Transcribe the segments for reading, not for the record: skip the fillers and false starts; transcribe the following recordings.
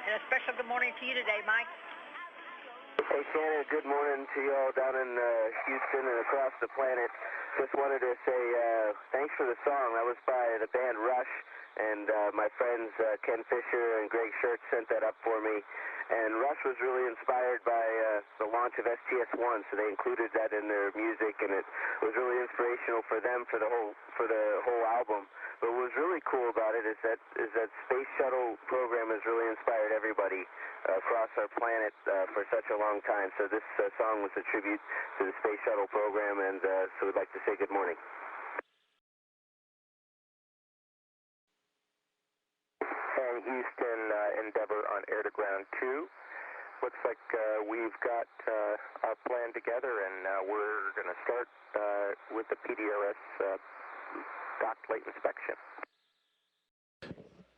And a special good morning to you today, Mike. Hey, Shannon, good morning to you all down in Houston and across the planet. Just wanted to say thanks for the song. That was by the band Rush, and my friends Ken Fisher and Greg Schertz sent that up for me. And Rush was really inspired by the launch of STS-1, so they included that in their music, and it was really inspirational for them for the whole album. But what was really cool about it is that space shuttle program has really inspired everybody across our planet for such a long time. So this song was a tribute to the space shuttle program, and so we'd like to say good morning. And Houston, Endeavour on air to ground 2. Looks like we've got our plan together, and we're going to start with the PDRS dock late inspection.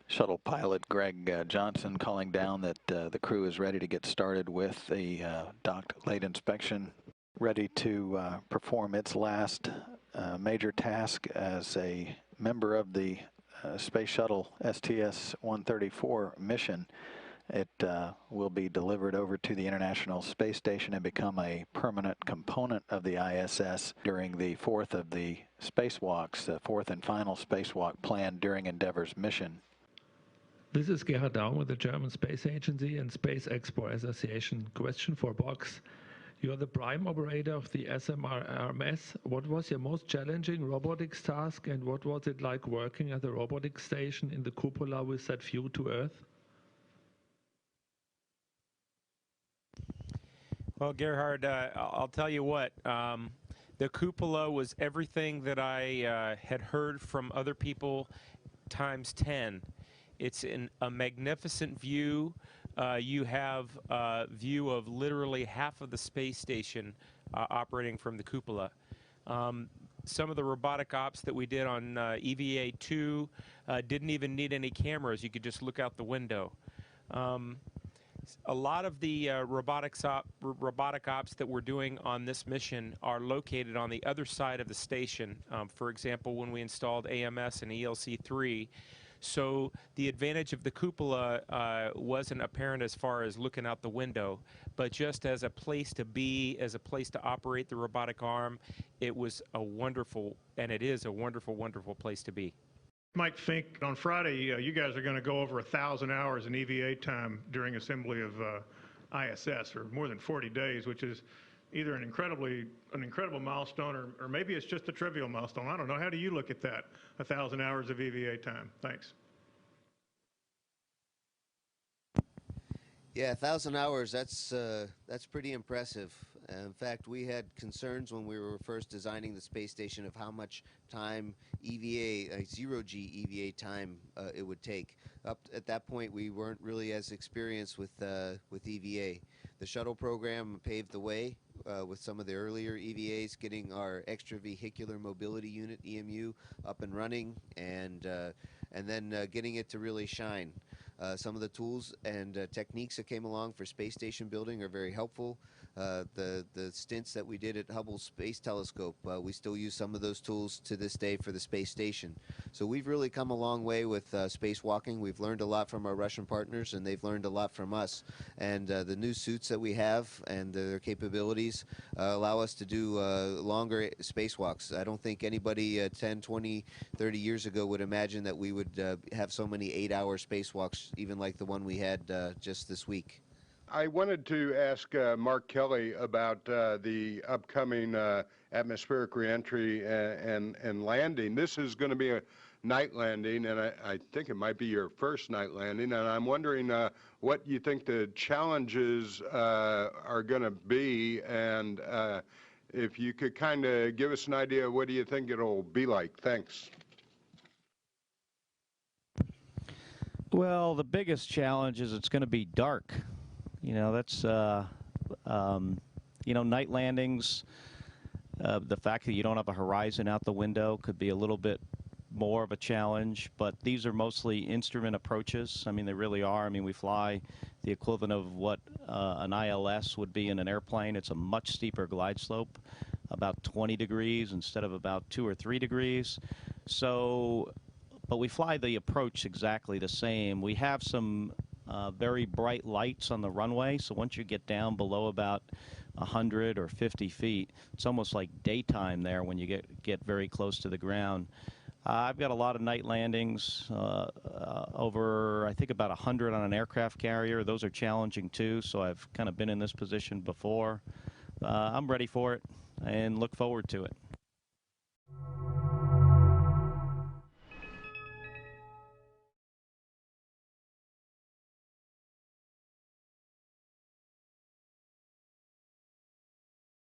Shuttle pilot Greg Johnson calling down that the crew is ready to get started with the docked late inspection, ready to perform its last major task as a member of the Space Shuttle STS-134 mission. It will be delivered over to the International Space Station and become a permanent component of the ISS during the fourth of the spacewalks, the fourth and final spacewalk planned during Endeavour's mission. This is Gerhard Daum with the German Space Agency and Space Export Association. Question for Box. You are the prime operator of the SMRMS. What was your most challenging robotics task, and what was it like working at the robotics station in the cupola with that view to Earth? Well, Gerhard, I'll tell you what, the cupola was everything that I had heard from other people times 10. It's a magnificent view. You have a view of literally half of the space station operating from the cupola. Some of the robotic ops that we did on EVA-2 didn't even need any cameras. You could just look out the window. A lot of the robotic ops that we're doing on this mission are located on the other side of the station. For example, when we installed AMS and ELC-3, so the advantage of the cupola wasn't apparent as far as looking out the window, but just as a place to be, as a place to operate the robotic arm, it was a wonderful, and it is a wonderful, wonderful place to be. Mike Fink, on Friday, you guys are going to go over 1,000 hours in EVA time during assembly of ISS, or more than 40 days, which is either an incredible milestone, or maybe it's just a trivial milestone. I don't know. How do you look at that, 1,000 hours of EVA time? Thanks. Yeah, 1,000 hours, that's pretty impressive. In fact, we had concerns when we were first designing the space station of how much time EVA, zero-G EVA time it would take. Up at that point, we weren't really as experienced with EVA. The shuttle program paved the way with some of the earlier EVAs, getting our extravehicular mobility unit, EMU, up and running, and then getting it to really shine. Some of the tools and techniques that came along for space station building are very helpful. The stints that we did at Hubble Space Telescope, we still use some of those tools to this day for the space station. So we've really come a long way with spacewalking. We've learned a lot from our Russian partners, and they've learned a lot from us. And the new suits that we have and their capabilities allow us to do longer spacewalks. I don't think anybody 10, 20, 30 years ago would imagine that we would have so many 8-hour spacewalks, even like the one we had just this week. I wanted to ask Mark Kelly about the upcoming atmospheric reentry and landing. This is going to be a night landing, and I think it might be your first night landing, and I'm wondering what you think the challenges are going to be, and if you could kind of give us an idea, what do you think it'll be like? Thanks. Well, the biggest challenge is it's going to be dark. You know, that's, you know, night landings, the fact that you don't have a horizon out the window could be a little bit more of a challenge, but these are mostly instrument approaches. I mean, they really are. I mean, we fly the equivalent of what an ILS would be in an airplane. It's a much steeper glide slope, about 20 degrees instead of about 2 or 3 degrees. So, but we fly the approach exactly the same. We have some very bright lights on the runway. So once you get down below about 100 or 50 feet, it's almost like daytime there when you get very close to the ground. I've got a lot of night landings, over, I think, about 100 on an aircraft carrier. Those are challenging, too, so I've kind of been in this position before. I'm ready for it and look forward to it.